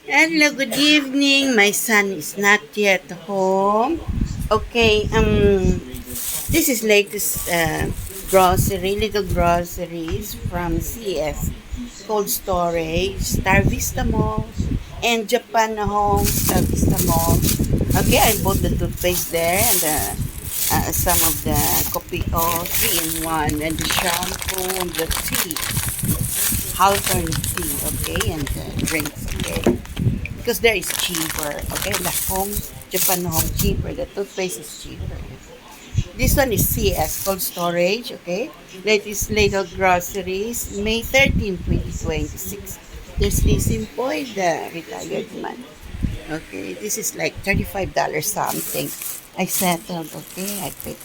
Hello, good evening. My son is not yet home. Okay, this is latest little groceries from CS Cold Storage, Star Vista Mall, and Japan Home Star Vista Mall. Okay, I bought the toothpaste there and some of the kopi o 3-in-1 and the shampoo and the tea, Hawthorne tea, okay, and drinks, okay. Because there is cheaper. Okay, the home Japan home cheaper. The toothpaste is cheaper. This one is CS cold storage. Okay, latest little groceries. May 13, 2026. There's Lizzie Boy, the retired man. Okay, this is like $35 something. I settled. Okay, I picked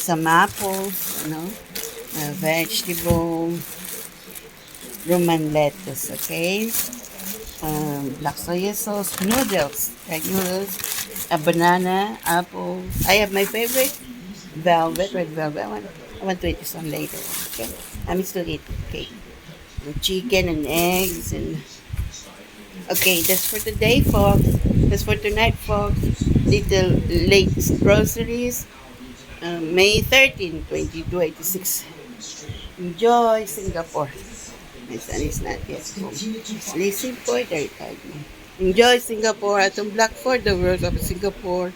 some apples. Vegetable, Roman lettuce. Okay, black soy sauce, noodles, like noodles, a banana, apple. I have my favorite, red velvet. I want to eat this one later. Okay, I'm still eating cake, and chicken and eggs and. Okay, that's for today, folks. That's for tonight, folks. Little latest groceries. May 13, 2026. Enjoy Singapore. My son is not yet home. Sleeping for the retirement. Enjoy Singapore. Atong Black for the world of Singapore.